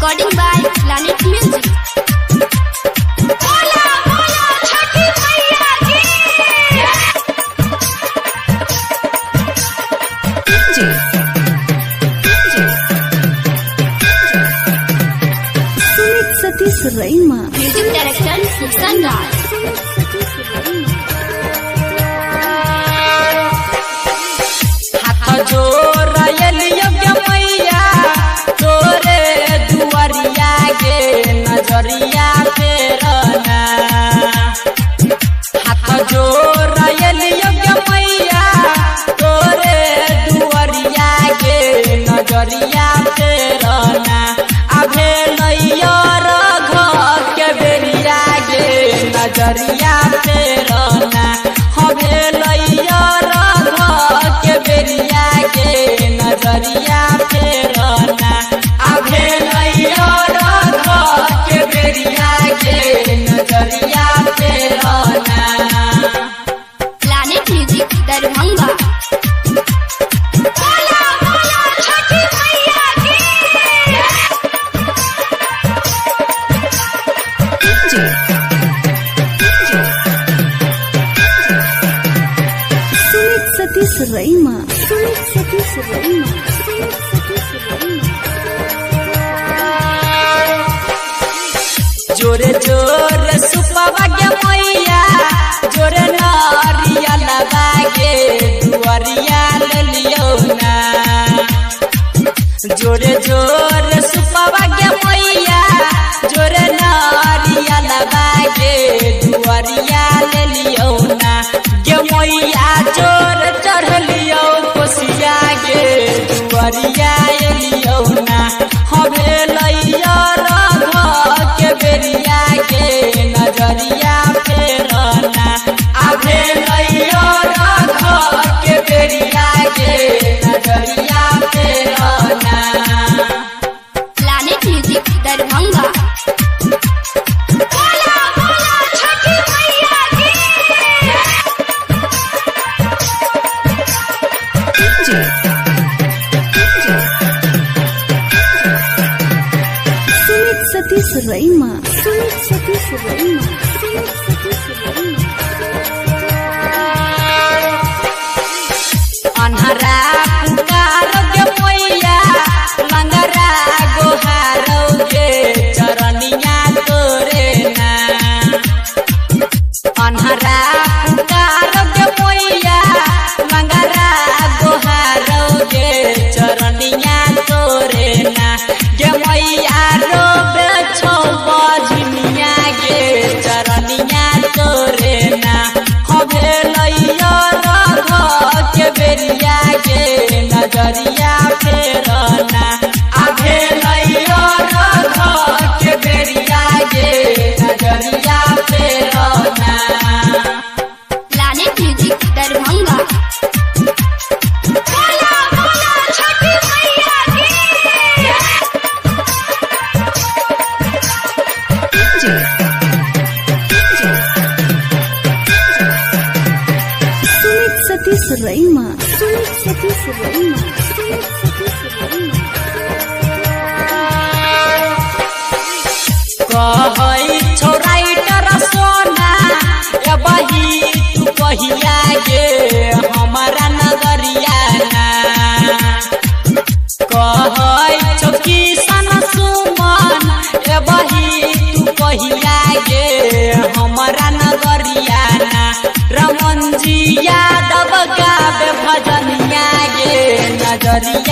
Recording by Planet Music. बोला बोला छठी मैया की। Sumit Satish रईमा। Music director Sanraj. हाथ जोड़लियो के मैया तोरे दुआरिया गे नजरिया फेरना। हाथ जोड़लियो के मैया तोरे दुआरिया गे नजरिया फेरना। अभे नैया रघ के बेरिया गे नजरिया फेरना। हवे नैया रघ के बेरिया गे नजरिया फेरना। अभे नैया रघ के बेरिया गे नजरिया फेरना। Planet Music Darbhanga. बोला बोला छठी मैया की। सुमित सतीश रईमा। सुमित सतीश रईमा। सुमित सतीश रईमा। जोरे जोरे सुपवा के मैया जोरे नारिया लगागे दुआरिया ले लियो ना। जोरे जोरे सुपवा के मैया जोरे नारिया लगागे दुआरिया ले लियो ना। गे मैया जोर चढ़ लियो कोसिया गे दुआरिया ले लियो ना। हवे लैया रघ के बेरिया गे नजरिया फेरना। आभे लैया रघ के बेरिया गे नजरिया फेरना। Planet Music Darbhanga. बोला बोला छठी मैया की। सुमित सतीश रईमा। सुमित सतीश रईमा। सुमित सतीश रईमा। अन्हरा पुकार के मैया लंगरा गोहारो गे चरनिया तोरे ना। अन्हरा पुकार के मैया लंगरा गोहारो गे चरनिया तोरे ना। गे मैया रोबे छौ बजनिया गे चरनिया तोरे ना। हवे लैया रघ के बेरिया गे नजरिया फेरना। आभे लैया रघ के बेरिया गे नजरिया फेरना। Planet Music Darbhanga. बोला बोला छठी मैया की। सुमित सतीश रईमा। सुमित सतीश रईमा। सुमित सतीश रईमा। कहै छौ राइटर सोना ए बही तू कहिया गे हमारा नगरिया ना। कहै छौ किसान सुमन ए बही तू कहिया गे हमारा नगरिया ना। रमन जी यादव गावे भजनिया गे नजरिया